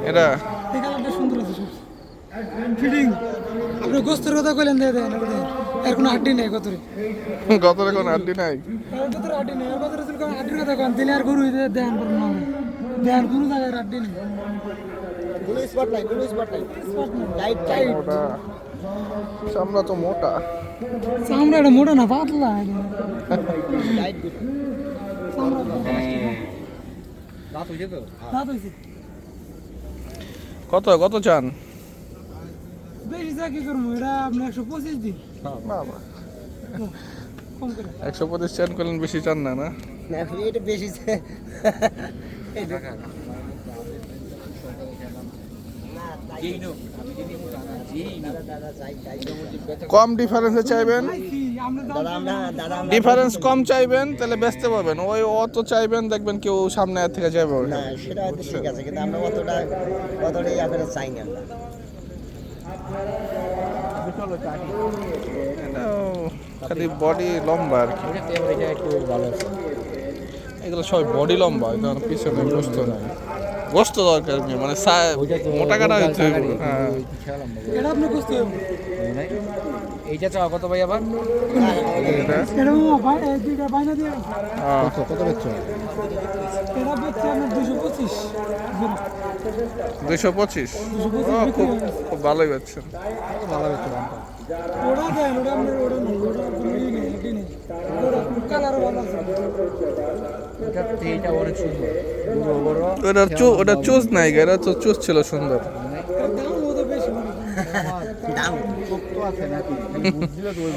এটা এই কালারটা সুন্দর আছে সব ফিটিং। আপনি গোস্তের কথা কইলেন দিয়ে দেন এর কোনো হাড্ডি নেই গতরে গতরে কোনো আড্ডি নাই। এর গতরে হাড্ডি নেই, এর গতরে যদি কোনো হাড্ডির কথা কন দিলে আর গরু দেন করুন না দেন কোনো জায়গায় হাড্ডি নেই। গুলো স্পট নাই লাইট টাইট ওটা চামড়া তো মোটা। চামড়া এটা মোটা না পাতলা লাইট গুড চামড়া রাত হইছে তো রাত হয়েছে। কত কত চান? বেশি যা কি করবো এটা আপনি 125 দিন বাবা কম করে 125 চান করলেন, বেশি চান না? না না এটা বেশি এটা কম ডিফারেন্সে চাইবেন, দাদা ডিফারেন্স কম চাইবেন তাহলে বেচতে পারবেন। ওই অত চাইবেন দেখবেন কেউ সামনে আর থেকে যাবে। না সেটা হয়তো ঠিক আছে, কিন্তু আমরা অতটা ইয়া করে চাই না আমরা। এটাও খালি বডি লম্বা আর কি। একটু ভালো আছে, এগুলো সবাই বডি লম্বা, এখানে পিছনে গোস্ত নাই। গোস্ত দরকার নেই, মানে মোটা কাটা হচ্ছে। হ্যাঁ এটা আপনি বুঝতে হবে। এইটা চাও কত ভাই আবার? এটা এটা ভাই দুইটা বাইনা দিয়ে কত বেচছো? এটা বেচছে আপনার 225 225। খুব ভালোই পাচ্ছেন। ভালো বেচছো দামটা। ওটা দেন, ওটা আপনার ওটা নেই, ওটা কোনো ই নেই, এটি নেই, ওটা কালারও ভালো আছে। এটা অনেক সুন্দর, বড় ওটা চুজ নাই, এটা তো চুজ ছিল সুন্দর। এর দাম ওদের বেশি দাম তো আছে নাকি? বুঝলে তো ওই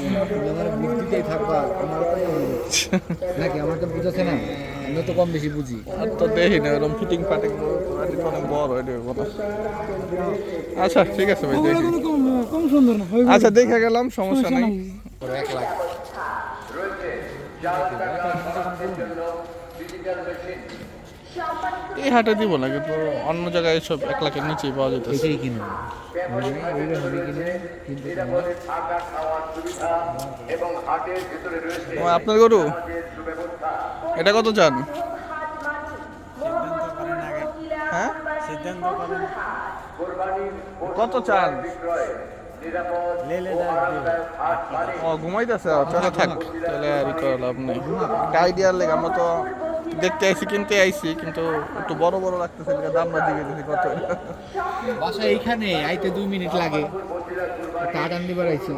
আমার বুদ্ধিতেই থাকবা, আমার তো নাকি আমার তো বুঝাচ্ছে না, আমি তো কম বেশি বুঝি। আর তো দেখি না এরকম ফিটিং ফাটিং অনেক বড় এটা বড়। আচ্ছা ঠিক আছে ভাই, ওগুলো দেখি। কোনো কম সুন্দর না। ওইগুলো আচ্ছা দেখে গেলাম, সমস্যা নেই। 1 লাখ এই হাটে দিব না, কিন্তু অন্য জায়গায় সব 1 লাখের নিচেই পাওয়া যেতেছে। এটাই কিনে ওইটা হবে কিনে, কিন্তু আপনার গরু এটা কত চান? হ্যাঁ কত চান? ও ঘুমাইতেছে, চলে থাক তাহলে আর ই করা লাভ নেই। আইডিয়ার লেগে আমরা তো দেখতে আইছি, কিনতে আইছি, কিন্তু একটু বড় বড় লাগতেছে, দাম না দিকে দিছি কত। বাসা এইখানে আইতে 2 মিনিট লাগে, কাঠ আনতে পারাইছি।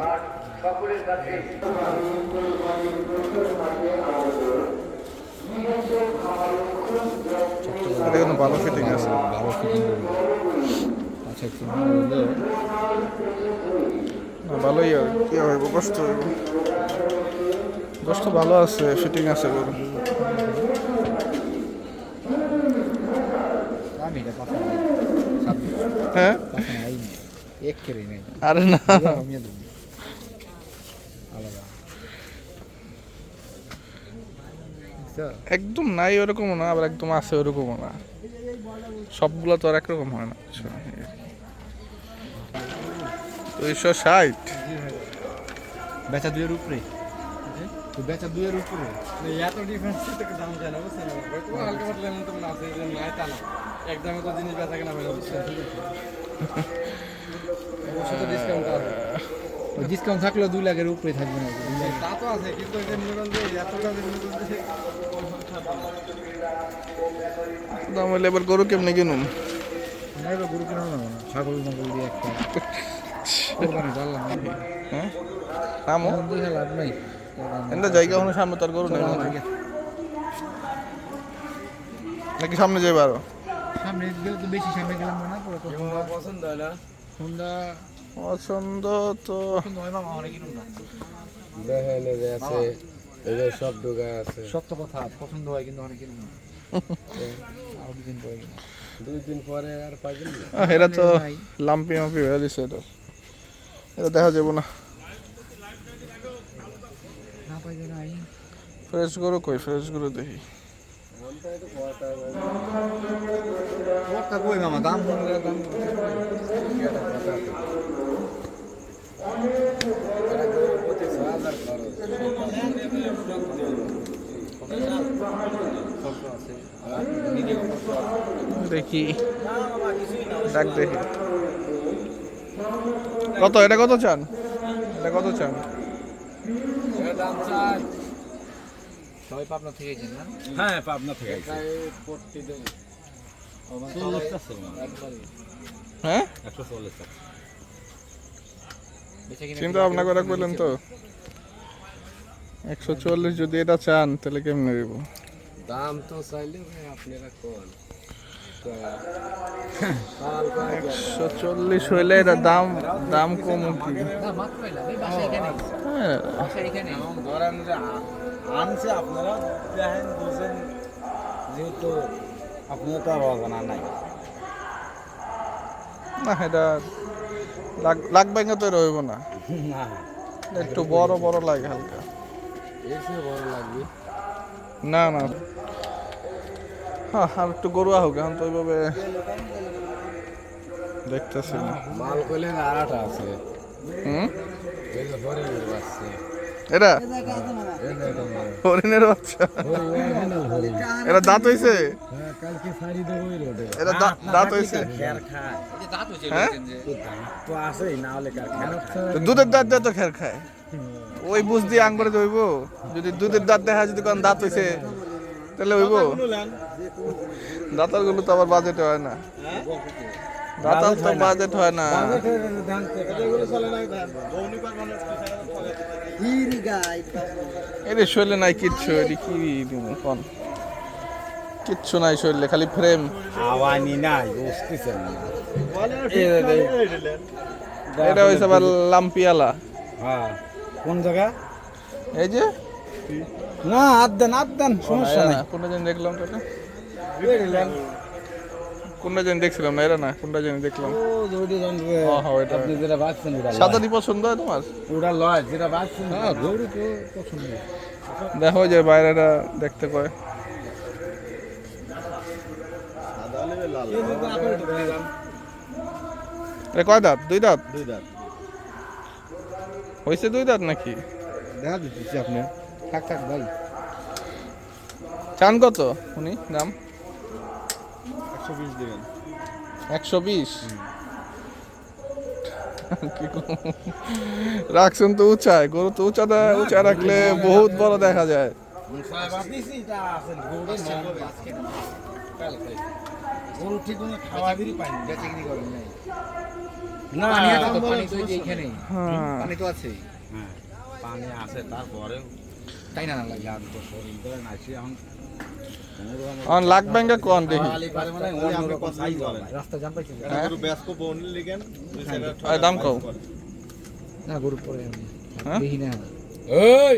এটা কিন্তু ভালো ফিটিং আছে। ভালো ফিটিং করবে। আচ্ছা একটু না ভালোই আর কি হইব, কষ্ট হইব। কষ্ট ভালো আছে, ফিটিং আছে গরু। আমি এটা পাতা হ্যাঁ নাই, এক কেড়ে নেই আরে না, আমি দেব আলাদা একদম নাই ওরকমও না, আবার একদম আছে ওরকমও না। সবগুলো তো আর একরকম হয় না। 260 বেচা 2 এর উপরে, তো বেচা 2 এর উপরে এত ডিফারেন্স থেকে দাম যায় না, বুঝছেন? হালকা পাতলা এমন তো আছে যে নাই তা না, একদমে তো জিনিস বেচা কেনা হয় না, বুঝছেন? অবশ্যই তো ডিসকাউন্ট আছে, ডিসকাউন্ট থাকলেও 2 লাখের উপরে থাকবে না। তা তো আছে, কিন্তু এই যে মনে করেন যে এত দামে দাম হইলে এবার গরু কেমনি কিনুন? না এবার গরু কেনা না, ছাগল মাগল দিয়ে একটা কোরবানি পারলাম না। হ্যাঁ নামও দেখে লাভ নাই, এমনি জায়গা হলে সামনে তার গরু নেই মনে হয়। নাকি সামনে যাবে আরো? সামনে যেহেতু বেশি সামনে গেলাম না, পরে তখন পছন্দ হয় না। সন্ধ্যা পছন্দ তো পছন্দ হয় মামা, অনেক কিনুন না। দেখেন এই যে আছে, এই যে সব ঢোকা আছে। সত্য কথা, পছন্দ হয় কিন্তু অনেক কিনুন না। আরো 2 দিন পরে কিনুন। 2 দিন পরে আর পাইবেন না। এরা তো লাম্পি মাম্পি হয়ে দিছে, এটা দেখা যাবো না। না পাইবে নাই ফ্রেশ গরু কই? ফ্রেশ গরু দেখি। কথা কই মামা, দাম শুনলে দাম খরচ আছে। দেখি ডাক দেখি কত, এটা কত চান, এটা কত চান? সবাই পাবনা থেকে গেছেন না? হ্যাঁ পাবনা থেকে হ্যাঁ চিন্তা ভাবনা করে করলেন তো 140 যদি এটা চান তাহলে কেমনে দেবো? দাম তো চাইলে আপনারা কোন 140 হইলে এটা দাম দাম কম কি? না মাত্র এলাম এই বাসা এখানে হ্যাঁ বাসা এখানে ধরেন যে আনছে আপনারা দেখেন বুঝেন যেহেতু আপনারা তো আর অজানা নাই না এটা লাখ ব্যাঙ্গে তো রইব না, না একটু বড় বড় লাগে হালকা। এসে বড় লাগবে না না হ্যাঁ আর একটু গরু হোক, এখন তো ওইভাবে দেখতেছি না। মাল কইলেন আরাটা আছে হুম এই যে হরিণের বাচ্চা এটা হরিণের বাচ্চা, এটা দাঁত হইছে, হ্যাঁ কালকে শাড়ি দেবো ওই রোডে এটা দাঁত হইছে, খের খায় এই যে দাঁত হইছে হ্যাঁ? বলছেন যে দাঁত তো আছেই না হলে কার খের তো দুধের দাঁত দিয়ে তো খের খায়, ওই বুঝ দিয়ে আঙ্গুরে হইব? যদি দুধের দাঁত দেখা যদি কোন দাঁত হইছে তাহলে হইব? দাঁতার গুলো তো আবার বাজেট হয় না, দাঁতার তো বাজেট হয় না। এরে শৈলে নাই কিচ্ছু, এটি কি দিমু কোন? কিচ্ছু নাই শৈলে, খালি ফ্রেম। আওয়ানি নাই বুঝতেছেন না এটা হইছে আবার লাম্পিয়ালা, হ্যাঁ কোন জায়গা এই যে না আদান সমস্যা নাই কোনটা জানি দেখলাম তো, এটা কোনটা জানি দেখছিলাম না, এরা না কোনটা জানি দেখলাম। ও জোড়ি জানবে হ্যাঁ, হ্যাঁ, ওইটা। আপনি যেটা বাঁচছেন ওটা সাদানি পছন্দ হয় তোমার? ওটা লয় যেটা বাঁচছেন হ্যাঁ গরু তো পছন্দ দেখো যে বাইরেটা দেখতে কয়। এ কয় দাঁত? দুই দাঁত হয়েছে, দুই দাঁত নাকি? দেখা দিচ্ছি আপনি থাক ভাই চান কত উনি দাম? 120 দিবেন 120 কি কম? রাখছেন তো উঁচায়, গরু তো উঁচা রাখলে বহুত বড় দেখা যায়। গরু ঠিক মতো খাওয়া দিই পাই বেচাকিনি করেন নাই না পানি আছে তো, পানি তো এই যে এইখানে হ্যাঁ পানি তো আছে হ্যাঁ পানি আছে তারপরে তাই না লাগে লাগ তো শরীর ধরে নাইছি এখন অন লাখ ব্যাংকে কোন দেখি রাস্তা জাম পাইছেন হ্যাঁ? হ্যাঁ আর দাম কও না গরু পরে আমি হ্যাঁ? দেখি না এই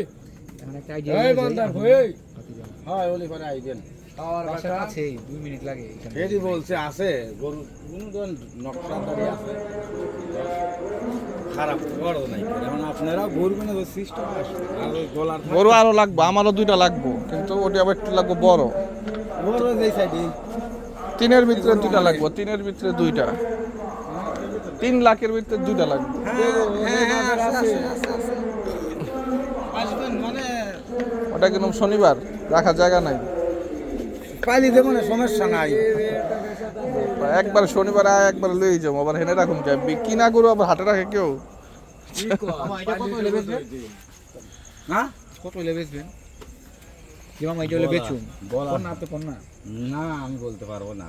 এখন একটা আইডিয়া এই বান্দার এই হ্যাঁ ওলি পরে আইবেন টাওয়ার বাসা আছে 2 মিনিট লাগে এখানে এদি বলছে আছে গরু কোন কোন নকশা দাঁড়িয়ে আছে খারাপ বড় নাই এখন আপনারা গরু মানে সিস্টেম আছে আর ওই গলার গরু আরো লাগবে, আমারও দুইটা লাগবো, কিন্তু ওটি আবার একটু লাগবো বড়। বড় যেই সাইডে 3-এর ভিতরে দুইটা লাগবো, 3-এর ভিতরে দুইটা, 3 লাখের ভিতরে দুইটা লাগবে। আসবেন মানে ওটা কিন্তু শনিবার রাখার জায়গা নাই, পাইলি দেবো না সমস্যা নাই একবার শনিবার আয় একবার লই যাবো, আবার হেনে রাখুন যায় কিনা গরু আবার হাটে রাখে কেউ? এটা কত হলে বেচবেন? হ্যাঁ কত হলে বেচবেন? কি মামা এটা হলে বেচুন বলা কোন না আপনি কোন না না আমি বলতে পারবো না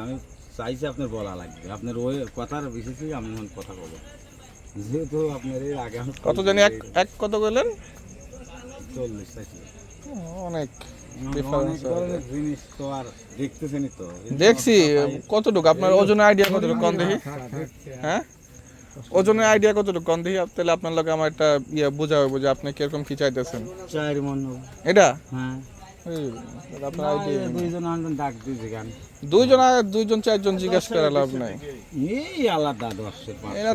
আমি চাইছি আপনার বলা লাগবে আপনার ওই কথার বিশেষই আমি কথা বলবো যেহেতু আপনার এর আগে আমি কত জানি এক কত কইলেন? 40 চাইছি অনেক অনেক ডিফারেন্স। ধরনের জিনিস তো আর দেখতেছেনই তো দেখছি কতটুকু আপনার ওজনের আইডিয়া কতটুকু কম দেখি, হ্যাঁ ওজনের আইডিয়া কতটুকু কম দেখি, তাহলে আপনার লোক আমার একটা ইয়ে বোঝা হবে যে আপনি কিরকম কি চাইতেছেন। 4 মন এটা হ্যাঁ এই, তাহলে আপনার আইডিয়া দুইজন আনবেন ডাক দিয়েছে গান দুইজন 4জন জিজ্ঞাসা করে লাভ নাই। এই আলাদা 10 5 এরা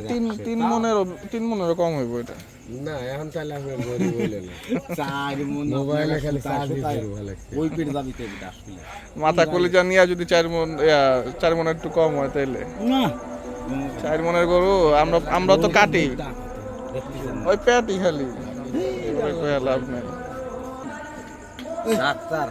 তিন মনের কম হইব এটা। না এখন তাহলে আপনি গরিব হইলেন 4 মন মোবাইলে খালি চার্জ দিতে ভালো ওই পেট দাবি তে এটা আসলে মাথা কলিজা নিয়ে যদি 4 মনের একটু কম হয় তাইলে না 4 মনের গরু আমরা তো কাটি ওই পেটই খালি, এবারে কইয়া লাভ নাই। ডাক্তার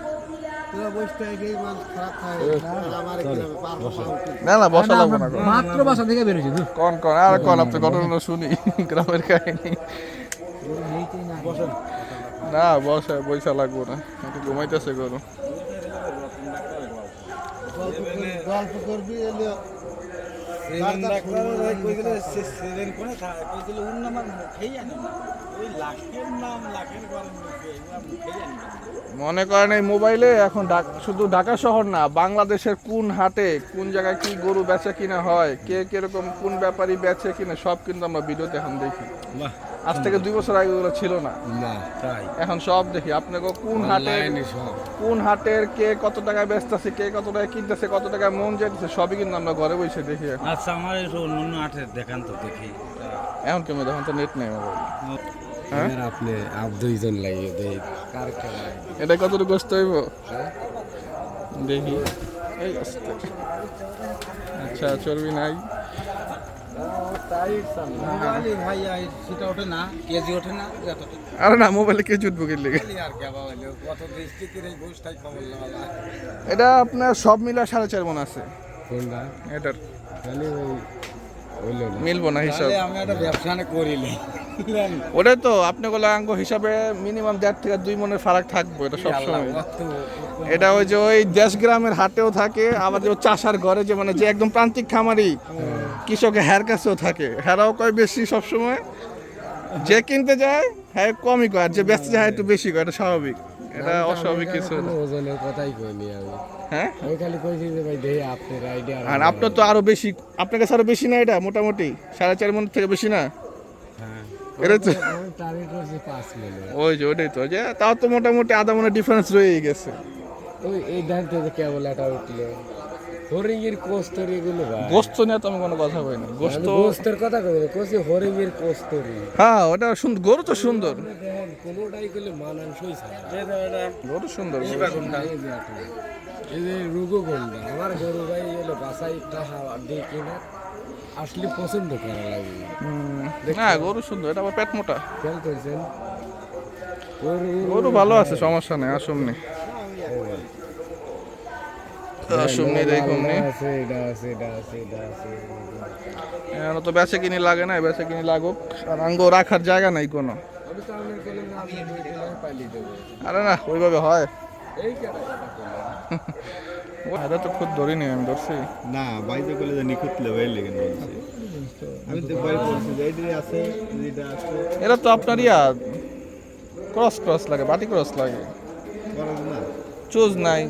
না না বসা লাগবে না কোন। মাত্র বাসা থেকে বেরোছি কোন কোন আর কোন আপনি ঘটনা শুনি গ্রামের কাহিনী। না বসা পয়সা লাগবে না, একটু ঘুমাইতেছে গরু। গল্প করবি মনে করেন এই মোবাইলে এখন শুধু ঢাকা শহর না, বাংলাদেশের কোন হাটে কোন জায়গায় কি গরু বেচা কিনা হয়, কে কিরকম কোন ব্যাপারী বেচে কিনা সব কিন্তু আমরা ভিডিওতে এখন দেখি। আজ থেকে 2 বছর আগে ওগুলো ছিল না, এখন সব দেখি। আপনাকে কোন হাটের কে কত টাকায় বেচতেছে, কে কত টাকায় কিনতেছে, কত টাকায় মন যাইতেছে, সবই কিন্তু আমরা ঘরে বসে দেখি এখন। আচ্ছা আমার একটু অন্য আটের দেখান তো দেখি। এখন কেমন দেখুন তো নেট নেই মোবাইল। হ্যাঁ আপনি আপ দুইজন লাগিয়ে দেই এটা কতটুকু গোস্ত হইব দেখি। এই আস্তে। আচ্ছা চর্বি নাই। ভাই সেটা ওঠে না, কেজি ওঠে না। আরে না মোবাইলে কে জুটবো কিনলে। এটা আপনার সব মিলা 4.5 মন আছে এটার, মিলবো না হিসাব। আমি একটা ব্যবসা করিলে ওটাই তো আপনি বলে আঙ্গ হিসাবে মিনিমাম 1.5 থেকে 2 মনের ফারাক থাকবো এটা সবসময়। এটা ওই যে ওই দেশ গ্রামের হাটেও থাকে, আবার যে চাষার ঘরে যে মানে যে একদম প্রান্তিক খামারি কৃষকের হ্যার কাছেও থাকে, হ্যারাও কয় বেশি সবসময়। যে কিনতে যায় হ্যাঁ কমই কয়, আর যে বেচতে যায় একটু বেশি কয়, এটা স্বাভাবিক, এটা অস্বাভাবিক কিছু না। ওজনের কথাই কইনি আমি, হ্যাঁ আমি খালি কইছি যে ভাই দেই আপনার আইডিয়া। আর আপনার তো আরো বেশি, আপনার কাছে আরো বেশি না এটা মোটামুটি 4.5 মন থেকে বেশি না। এটা তো আমি টার্গেট করছি 5 মিলিয়ন। ওই যে ওটাই তো, যে তাও তো মোটামুটি আধা মনের ডিফারেন্স রয়েই গেছে। ওই এই ধান থেকে কেবল এটা উঠলো হরিঙ্গের কোস্তরি এগুলো ভাই। গোস্ত নিয়ে তো আমি কোনো কথা কই না, গোস্ত গোস্তের কথা কই না, কইছি হরিঙ্গের কোস্তরি। হ্যাঁ ওটা সুন্দর, গরু তো সুন্দর, দেখেন কোনোটাই কইলে মানানসই ছাড়া। গরু সুন্দর। এই যে একটা, এই যে রুগো গন্ডা আমার গরু ভাই হলো বাসাই টাকা দিয়ে কিনা আসলে পছন্দ করা লাগে। হ্যাঁ গরু সুন্দর, এটা আবার পেট মোটা। খেয়াল করছেন গরু ভালো আছে, সমস্যা নেই। আসুমনি আসুমনি দেখুন নি, আছে এটা আছে এটা আছে এটা আছে। এখন তো বেচে কিনি লাগে না, বেচে কিনি লাগুক, আর আঙ্গো রাখার জায়গা নাই কোনো। আমি তো আপনার কইলাম না আমি দুই দিন পাইলি দেবো আরে না ওইভাবে হয়। এই কেন এটা তো খুব ধরিনি, আমি ধরছি। না বাইরে করলে যে নিখুঁত লেভেল লেগে বলছি, আমি তো বাইরে বলছি যে এইটা আছে এইটা আছে এটা তো আপনার ক্রস লাগে, বাটি ক্রস লাগে, করা না। চুজ নাই,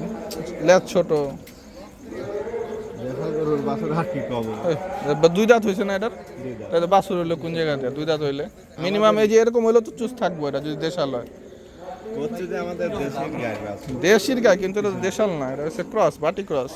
লেজ ছোট। দেখা গরুর বাছর আর কি কব। 2 দাঁত হয়েছে না এটার? তাহলে বাছুর হইলে কোন জায়গাতে 2 দাঁত হইলে মিনিমাম এই যে এরকম হইলে তো চুজ থাকবো, এটা যদি দেশাল হয়। হচ্ছে যে আমাদের দেশের গায়ে আছে দেশির গায়ে, কিন্তু এটা দেশাল না, এটা হচ্ছে ক্রস, বাটি ক্রস।